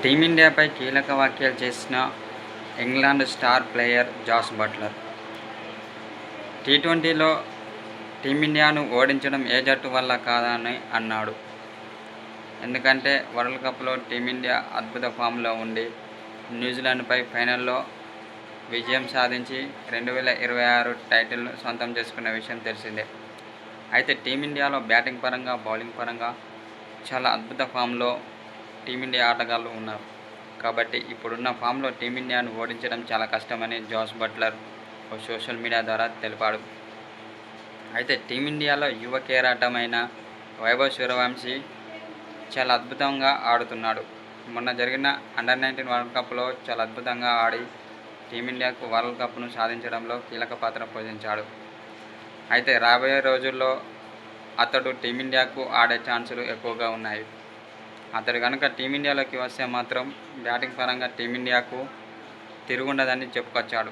టీమిండియాపై కీలక వ్యాఖ్యలు చేసిన England star player Jos Buttler. టీ20లో టీమిండియాను ఓడించడం ఏ జట్టు వల్ల కాదని అన్నాడు. ఎందుకంటే వరల్డ్ కప్లో టీమిండియా అద్భుత ఫామ్లో ఉండి న్యూజిలాండ్పై ఫైనల్లో విజయం సాధించి 2026 టైటిల్ను సొంతం చేసుకున్న విషయం తెలిసిందే. అయితే టీమిండియాలో బ్యాటింగ్ పరంగా, బౌలింగ్ పరంగా చాలా అద్భుత ఫామ్లో టీమిండియా ఆటగాళ్లు ఉన్నారు. కాబట్టి ఇప్పుడున్న ఫామ్లో టీమిండియాను ఓడించడం చాలా కష్టమని జాస్ బట్లర్ ఓ సోషల్ మీడియా ద్వారా తెలిపాడు. అయితే టీమిండియాలో యువ కెరటమైన వైభవ్ సూర్యవంశీ చాలా అద్భుతంగా ఆడుతున్నాడు. మొన్న జరిగిన అండర్-19 వరల్డ్ కప్లో చాలా అద్భుతంగా ఆడి టీమిండియాకు వరల్డ్ కప్ను సాధించడంలో కీలక పాత్ర పోషించాడు. అయితే రాబోయే రోజుల్లో అతడు టీమిండియాకు ఆడే ఛాన్సులు ఎక్కువగా ఉన్నాయి. అతడు కనుక టీమిండియాలోకి వస్తే మాత్రం బ్యాటింగ్ పరంగా టీమిండియాకు తిరుగుండదని చెప్పుకొచ్చాడు.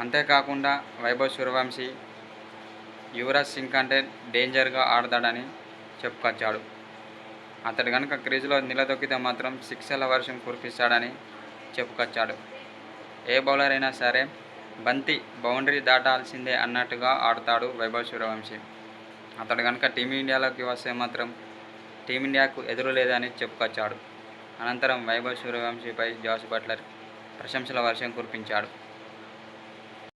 అంతేకాకుండా వైభవ్ సూర్యవంశీ యువరాజ్ సింగ్ కంటే డేంజర్గా ఆడతాడని చెప్పుకొచ్చాడు. అతడు కనుక క్రీజులో నిలదొక్కితే మాత్రం సిక్సర్ల వర్షం కురిపిస్తాడని చెప్పుకొచ్చాడు. ఏ బౌలర్ అయినా సరే బంతి బౌండరీ దాటాల్సిందే అన్నట్టుగా ఆడతాడు వైభవ్ సూర్యవంశీ. అతడు కనుక టీమిండియాలోకి వస్తే మాత్రం టీమిండియాకు ఎదురు లేదని చెప్పుకొచ్చాడు. అనంతరం వైభవ్ సూర్యవంశీపై జాస్ బట్లర్ ప్రశంసల వర్షం కురిపించాడు.